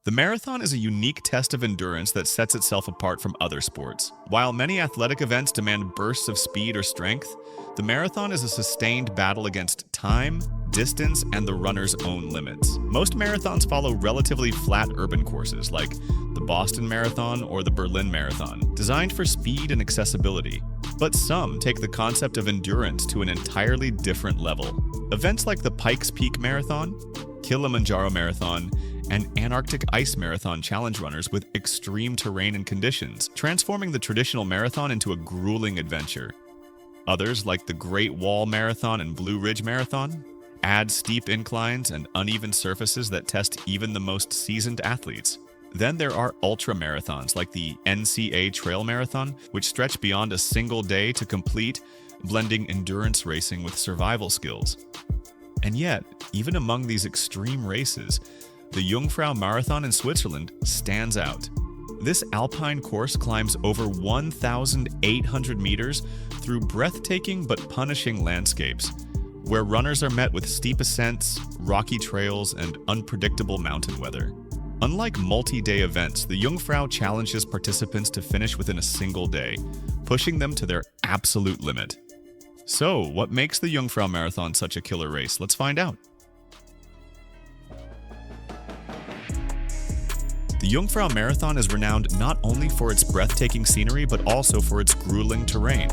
The marathon is a unique test of endurance that sets itself apart from other sports. While many athletic events demand bursts of speed or strength, the marathon is a sustained battle against time, distance, and the runner's own limits. Most marathons follow relatively flat urban courses like the Boston Marathon or the Berlin Marathon, designed for speed and accessibility. But some take the concept of endurance to an entirely different level. Events like the Pikes Peak Marathon, Kilimanjaro Marathon, and Antarctic Ice Marathon challenge runners with extreme terrain and conditions, transforming the traditional marathon into a grueling adventure. Others, like the Great Wall Marathon and Blue Ridge Marathon, add steep inclines and uneven surfaces that test even the most seasoned athletes. Then there are ultra marathons like the NCA Trail Marathon, which stretch beyond a single day to complete, blending endurance racing with survival skills. And yet, even among these extreme races, the Jungfrau Marathon in Switzerland stands out. This alpine course climbs over 1,800 meters through breathtaking but punishing landscapes, where runners are met with steep ascents, rocky trails, and unpredictable mountain weather. Unlike multi-day events, the Jungfrau challenges participants to finish within a single day, pushing them to their absolute limit. So, what makes the Jungfrau Marathon such a killer race? Let's find out. The Jungfrau Marathon is renowned not only for its breathtaking scenery, but also for its grueling terrain.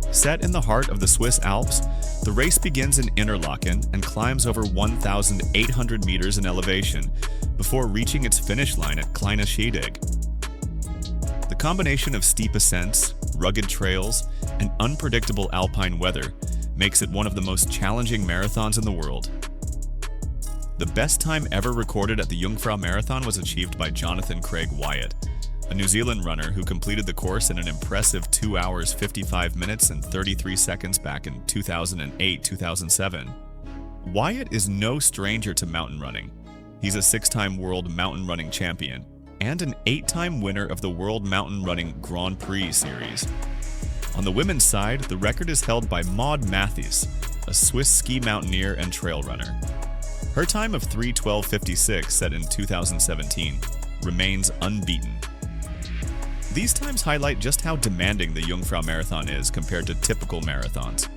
Set in the heart of the Swiss Alps, the race begins in Interlaken and climbs over 1,800 meters in elevation before reaching its finish line at Kleine Scheidegg. The combination of steep ascents, rugged trails, and unpredictable alpine weather makes it one of the most challenging marathons in the world. The best time ever recorded at the Jungfrau Marathon was achieved by Jonathan Craig Wyatt, a New Zealand runner who completed the course in an impressive 2 hours, 55 minutes, and 33 seconds back in 2008-2007. Wyatt is no stranger to mountain running. He's a 6-time world mountain running champion and an 8-time winner of the World Mountain Running Grand Prix series. On the women's side, the record is held by Maud Matthews, a Swiss ski mountaineer and trail runner. Her time of 3:12:56, set in 2017, remains unbeaten. These times highlight just how demanding the Jungfrau Marathon is compared to typical marathons.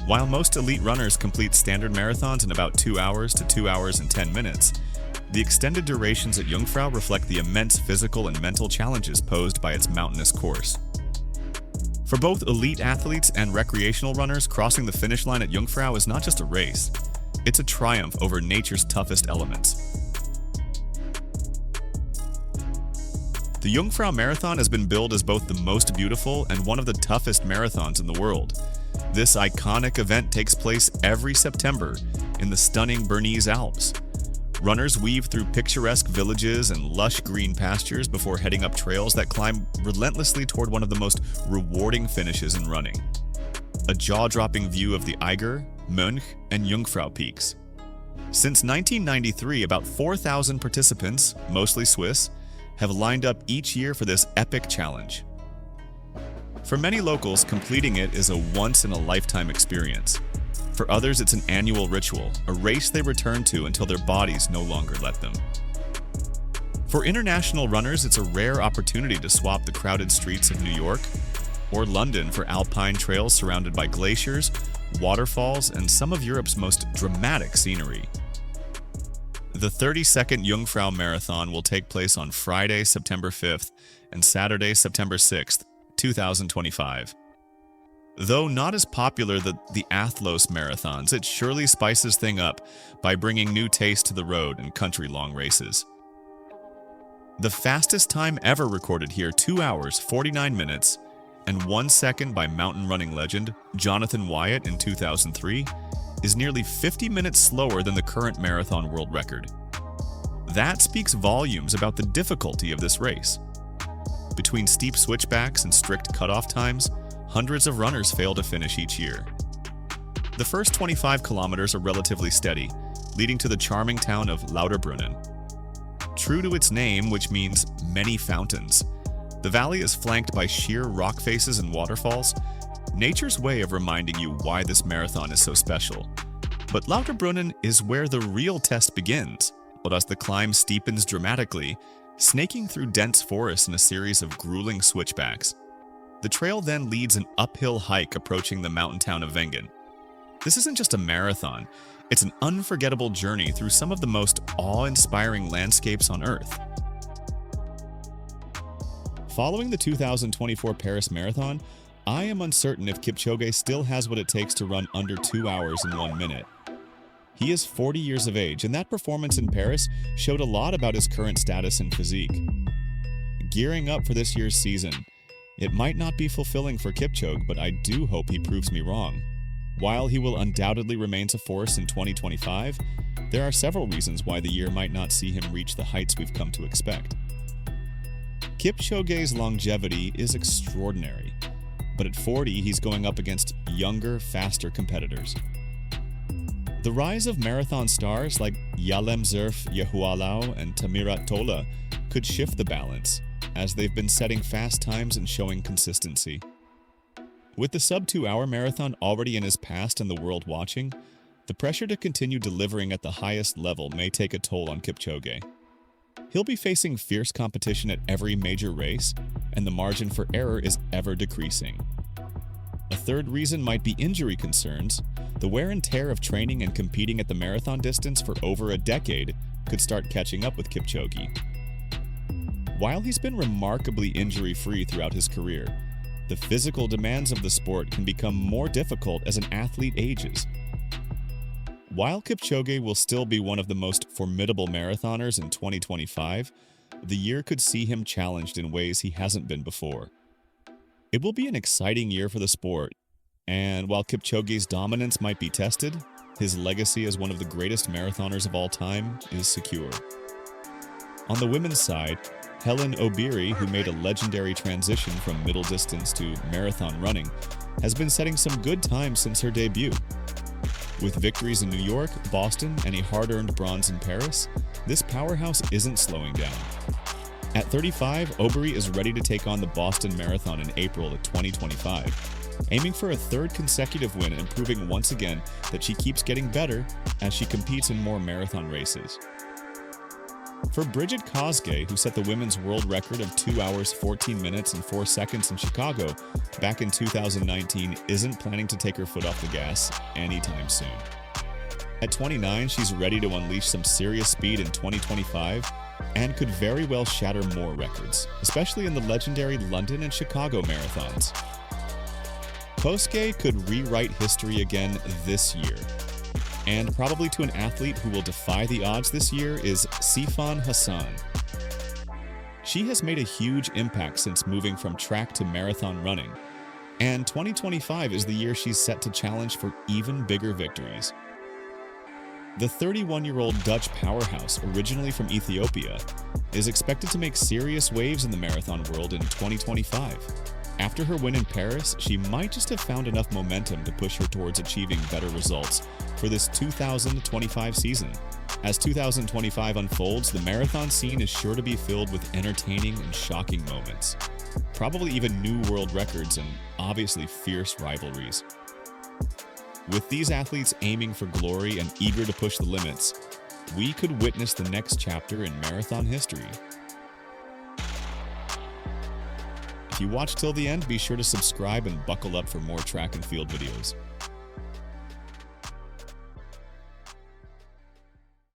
While most elite runners complete standard marathons in about 2 hours to 2 hours and 10 minutes, the extended durations at Jungfrau reflect the immense physical and mental challenges posed by its mountainous course. For both elite athletes and recreational runners, crossing the finish line at Jungfrau is not just a race. It's a triumph over nature's toughest elements. The Jungfrau Marathon has been billed as both the most beautiful and one of the toughest marathons in the world. This iconic event takes place every September in the stunning Bernese Alps. Runners weave through picturesque villages and lush green pastures before heading up trails that climb relentlessly toward one of the most rewarding finishes in running: a jaw-dropping view of the Eiger, Mönch, and Jungfrau peaks. Since 1993, about 4,000 participants, mostly Swiss, have lined up each year for this epic challenge. For many locals, completing it is a once-in-a-lifetime experience. For others, it's an annual ritual, a race they return to until their bodies no longer let them. For international runners, it's a rare opportunity to swap the crowded streets of New York or London for alpine trails surrounded by glaciers, waterfalls, and some of Europe's most dramatic scenery. The 32nd Jungfrau Marathon will take place on Friday, September 5th and Saturday, September 6th, 2025. Though not as popular as the Athlos marathons, it surely spices things up by bringing new taste to the road and country-long races. The fastest time ever recorded here, 2 hours, 49 minutes, and 1 second by mountain running legend Jonathan Wyatt in 2003, is nearly 50 minutes slower than the current marathon world record. That speaks volumes about the difficulty of this race. Between steep switchbacks and strict cutoff times, hundreds of runners fail to finish each year. The first 25 kilometers are relatively steady, leading to the charming town of Lauterbrunnen. True to its name, which means many fountains, the valley is flanked by sheer rock faces and waterfalls, nature's way of reminding you why this marathon is so special. But Lauterbrunnen is where the real test begins, as the climb steepens dramatically, snaking through dense forests in a series of grueling switchbacks. The trail then leads an uphill hike approaching the mountain town of Wengen. This isn't just a marathon, it's an unforgettable journey through some of the most awe-inspiring landscapes on Earth. Following the 2024 Paris Marathon, I am uncertain if Kipchoge still has what it takes to run under 2 hours and 1 minute. He is 40 years of age, and that performance in Paris showed a lot about his current status and physique. Gearing up for this year's season, it might not be fulfilling for Kipchoge, but I do hope he proves me wrong. While he will undoubtedly remain a force in 2025, there are several reasons why the year might not see him reach the heights we've come to expect. Kipchoge's longevity is extraordinary, but at 40 he's going up against younger, faster competitors. The rise of marathon stars like Yalem Zerf Yehualau and Tamirat Tola could shift the balance, as they've been setting fast times and showing consistency. With the sub-2-hour marathon already in his past and the world watching, the pressure to continue delivering at the highest level may take a toll on Kipchoge. He'll be facing fierce competition at every major race, and the margin for error is ever decreasing. A third reason might be injury concerns. The wear and tear of training and competing at the marathon distance for over a decade could start catching up with Kipchoge. While he's been remarkably injury-free throughout his career, the physical demands of the sport can become more difficult as an athlete ages. While Kipchoge will still be one of the most formidable marathoners in 2025, the year could see him challenged in ways he hasn't been before. It will be an exciting year for the sport, and while Kipchoge's dominance might be tested, his legacy as one of the greatest marathoners of all time is secure. On the women's side, Helen Obiri, who made a legendary transition from middle distance to marathon running, has been setting some good times since her debut. With victories in New York, Boston, and a hard-earned bronze in Paris, this powerhouse isn't slowing down. At 35, Obiri is ready to take on the Boston Marathon in April of 2025, aiming for a third consecutive win and proving once again that she keeps getting better as she competes in more marathon races. For Brigid Kosgei, who set the women's world record of 2 hours, 14 minutes, and 4 seconds in Chicago back in 2019, isn't planning to take her foot off the gas anytime soon. At 29, she's ready to unleash some serious speed in 2025 and could very well shatter more records, especially in the legendary London and Chicago marathons. Kosgei could rewrite history again this year. And probably to an athlete who will defy the odds this year is Sifan Hassan. She has made a huge impact since moving from track to marathon running, and 2025 is the year she's set to challenge for even bigger victories. The 31-year-old Dutch powerhouse, originally from Ethiopia, is expected to make serious waves in the marathon world in 2025. After her win in Paris, she might just have found enough momentum to push her towards achieving better results for this 2025 season. As 2025 unfolds, the marathon scene is sure to be filled with entertaining and shocking moments, probably even new world records and obviously fierce rivalries. With these athletes aiming for glory and eager to push the limits, we could witness the next chapter in marathon history. If you watched till the end, be sure to subscribe and buckle up for more track and field videos.